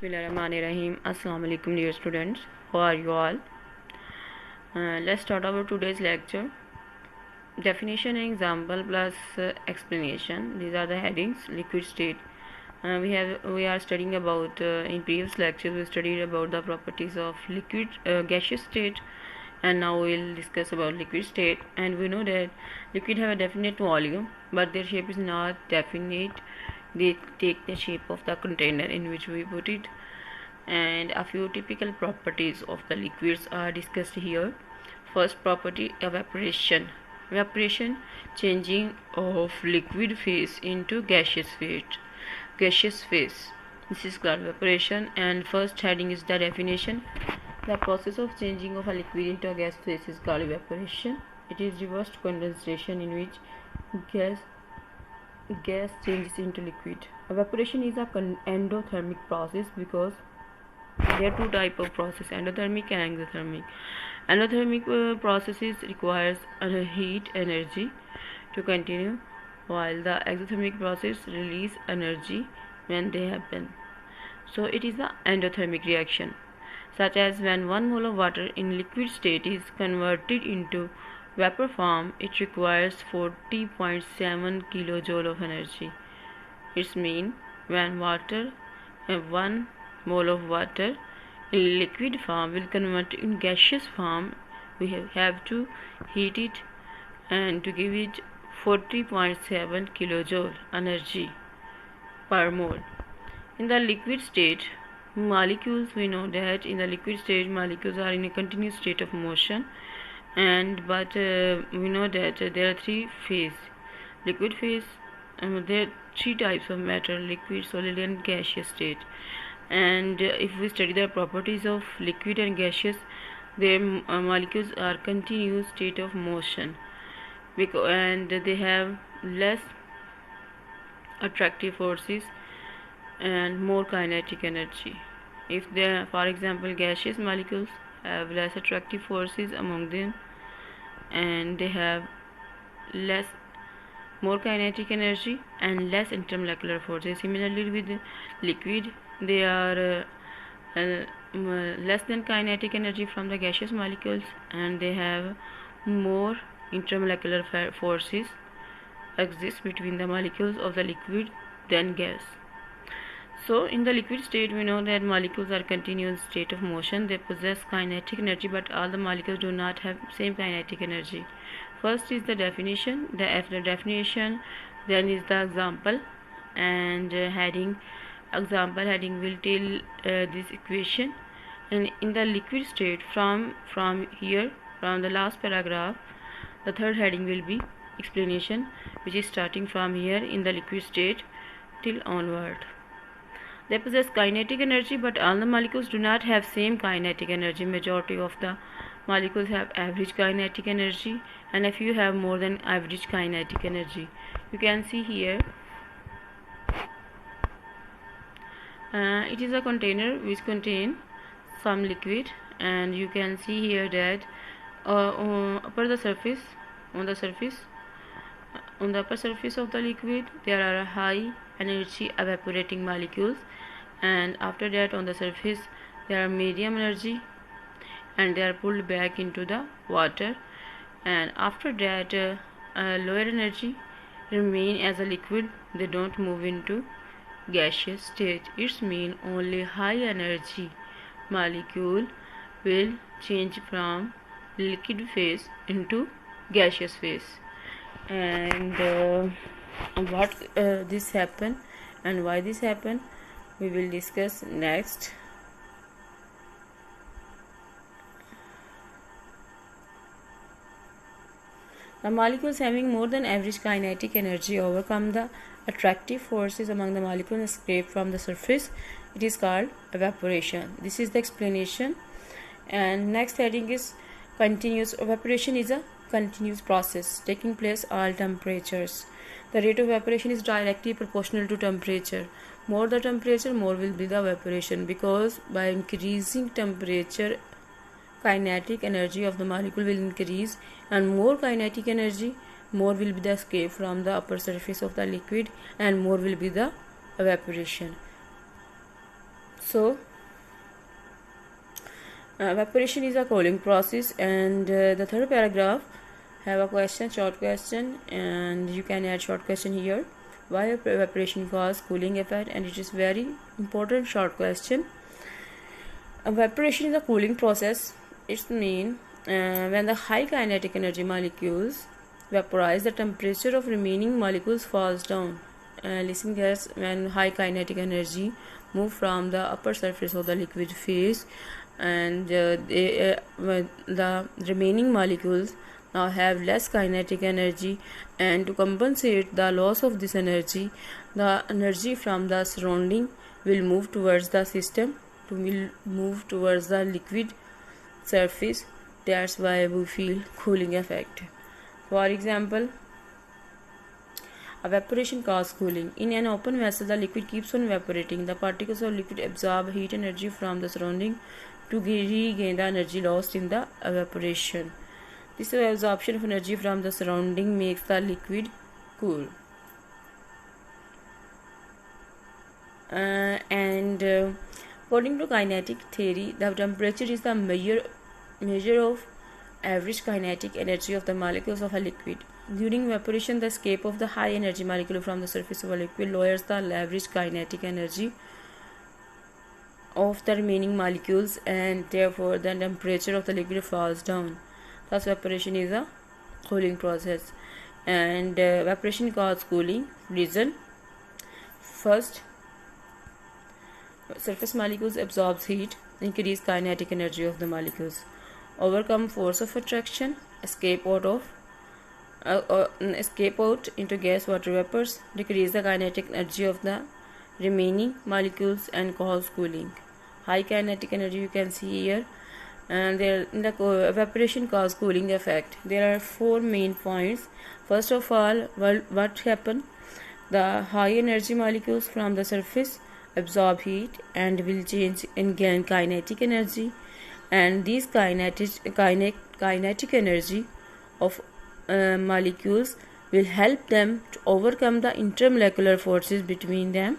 Bismillahirrahmanirrahim. Assalamu alaikum dear students. How are you all? Let's start our today's lecture. Definition and example plus explanation. These are the headings. Liquid state. We are studying about in previous lectures we studied about the properties of liquid gaseous state, and now we'll discuss about liquid state. And we know that liquid have a definite volume, but their shape is not definite. They take the shape of the container in which we put it, and a few typical properties of the liquids are discussed here. First property, evaporation. Evaporation, changing of liquid phase into gaseous phase. Gaseous phase. This is called evaporation. And first heading is the definition. The process of changing of a liquid into a gas phase is called evaporation. It is reversed condensation in which gas changes into liquid. Evaporation is a endothermic process because there are two types of process, endothermic and exothermic. Endothermic processes requires heat energy to continue, while the exothermic process release energy when they happen. So it is the endothermic reaction, such as when 1 mole of water in liquid state is converted into vapor form, it requires 40.7 kilojoule of energy. It means when 1 mole of water in liquid form will convert in gaseous form, we have to heat it and to give it 40.7 kilojoule energy per mole. In the liquid state, molecules, we know that in the liquid state molecules are in a continuous state of motion, but we know that there are three phases. Liquid phase, there are three types of matter: liquid, solid and gaseous state. And if we study the properties of liquid and gaseous, their molecules are continuous state of motion, and they have less attractive forces and more kinetic energy. If they, for example, gaseous molecules have less attractive forces among them, and they have more kinetic energy and less intermolecular forces. Similarly with the liquid, they are less than kinetic energy from the gaseous molecules, and they have more intermolecular forces exist between the molecules of the liquid than gas. So in the liquid state, we know that molecules are continuous state of motion. They possess kinetic energy, but all the molecules do not have same kinetic energy. First is the definition. After definition, then is the example, and example heading will tell this equation. And in the liquid state, from the last paragraph, the third heading will be explanation, which is starting from here in the liquid state till onward. They possess kinetic energy, but all the molecules do not have same kinetic energy. Majority of the molecules have average kinetic energy, and a few have more than average kinetic energy. You can see here, it is a container which contains some liquid, and you can see here that on the upper surface of the liquid there are high energy evaporating molecules, and after that on the surface there are medium energy, and they are pulled back into the water, and after that lower energy remain as a liquid. They don't move into gaseous state. It means only high energy molecule will change from liquid phase into gaseous phase. And what this happen and why this happen, we will discuss next. The molecules having more than average kinetic energy overcome the attractive forces among the molecules and escape from the surface. It is called evaporation. This is the explanation. And next heading is continuous. Evaporation is a continuous process taking place all temperatures. The rate of evaporation is directly proportional to temperature. More the temperature, more will be the evaporation, because by increasing temperature, kinetic energy of the molecule will increase, and more kinetic energy, more will be the escape from the upper surface of the liquid, and more will be the evaporation. So evaporation is a cooling process, and the third paragraph have a question, short question, and you can add short question here. Why evaporation cause cooling effect? And it is very important short question. Evaporation is a cooling process. It means when the high kinetic energy molecules vaporize, the temperature of remaining molecules falls down. Listen guys, when high kinetic energy move from the upper surface of the liquid phase, and the remaining molecules now have less kinetic energy, and to compensate the loss of this energy, the energy from the surrounding will move towards the system, will move towards the liquid surface. That's why we feel cooling effect. For example, evaporation causes cooling. In an open vessel, the liquid keeps on evaporating. The particles of liquid absorb heat energy from the surrounding to regain the energy lost in the evaporation. This absorption of energy from the surrounding makes the liquid cool. According to kinetic theory, the temperature is the measure of average kinetic energy of the molecules of a liquid. During evaporation, the escape of the high energy molecule from the surface of a liquid lowers the average kinetic energy of the remaining molecules, and therefore the temperature of the liquid falls down. Thus evaporation is a cooling process. And evaporation causes cooling. Reason: first, surface molecules absorb heat, increase kinetic energy of the molecules, overcome force of attraction, escape out into gas water vapors, decrease the kinetic energy of the remaining molecules, and cause cooling. High kinetic energy you can see here, and there in the evaporation cause cooling effect. There are four main points. First of all, what happen? The high energy molecules from the surface absorb heat and will change and gain kinetic energy, and these kinetic energy of molecules will help them to overcome the intermolecular forces between them,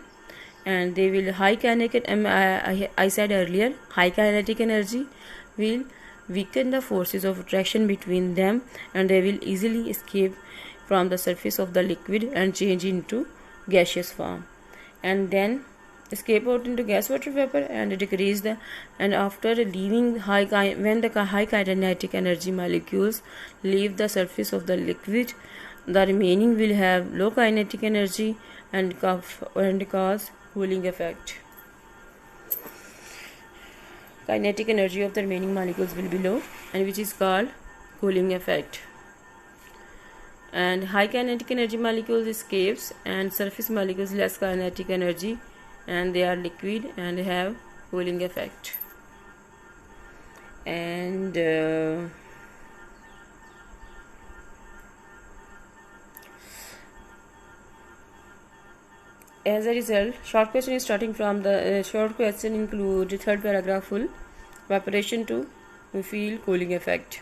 and they will high kinetic. I said earlier, high kinetic energy will weaken the forces of attraction between them, and they will easily escape from the surface of the liquid and change into gaseous form, and then escape out into gas water vapor and decrease the, and after leaving when the high kinetic energy molecules leave the surface of the liquid, the remaining will have low kinetic energy and cause cooling effect. Kinetic energy of the remaining molecules will be low, and which is called cooling effect. And high kinetic energy molecules escapes, and surface molecules less kinetic energy, and they are liquid and have cooling effect. And as a result, short question is starting from the short question include third paragraph full. Evaporation to we feel cooling effect.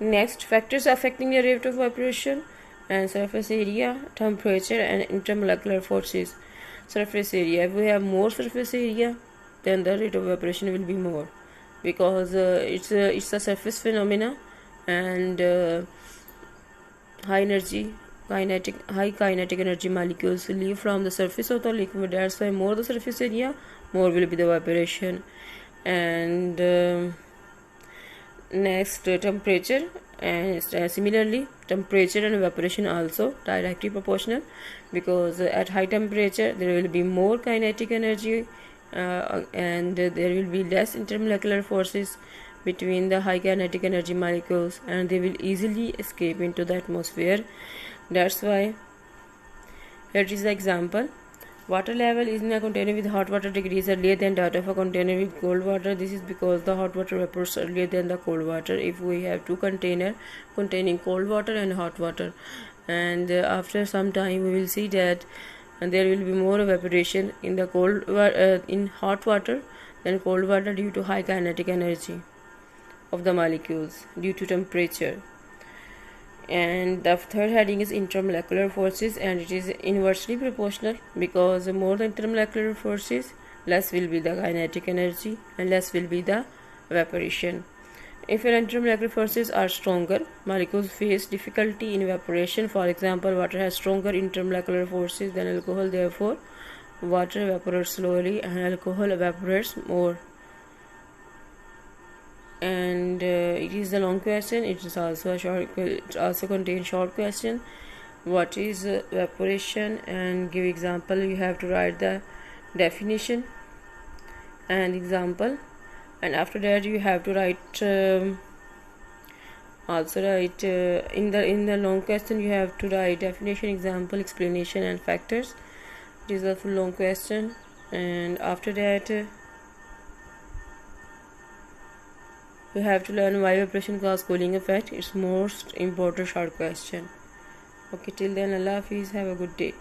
Next, factors affecting the rate of evaporation and surface area, temperature, and intermolecular forces. Surface area: if we have more surface area, then the rate of evaporation will be more, because it's a surface phenomena, and high kinetic energy molecules leave from the surface of the liquid. That's why more the surface area, more will be the evaporation. And next, temperature, and similarly temperature and evaporation also directly proportional, because at high temperature there will be more kinetic energy, and there will be less intermolecular forces between the high kinetic energy molecules, and they will easily escape into the atmosphere. That's why here is the example: water level is in a container with hot water decrease earlier than that of a container with cold water. This is because the hot water evaporates earlier than the cold water. If we have two containers containing cold water and hot water, and after some time we will see that there will be more evaporation in the in hot water than cold water, due to high kinetic energy of the molecules due to temperature. And the third heading is intermolecular forces, and it is inversely proportional, because the more the intermolecular forces, less will be the kinetic energy and less will be the evaporation. If your intermolecular forces are stronger, molecules face difficulty in evaporation. For example, water has stronger intermolecular forces than alcohol, therefore water evaporates slowly and alcohol evaporates more. And it is a long question. It is also a short. It also contains short question. What is evaporation? And give example. You have to write the definition and example, and after that you have to write in the long question you have to write definition, example, explanation, and factors. It is a full long question, and after that you have to learn why evaporation causes cooling effect. It's most important short question. Okay, till then, Allah Hafiz, have a good day.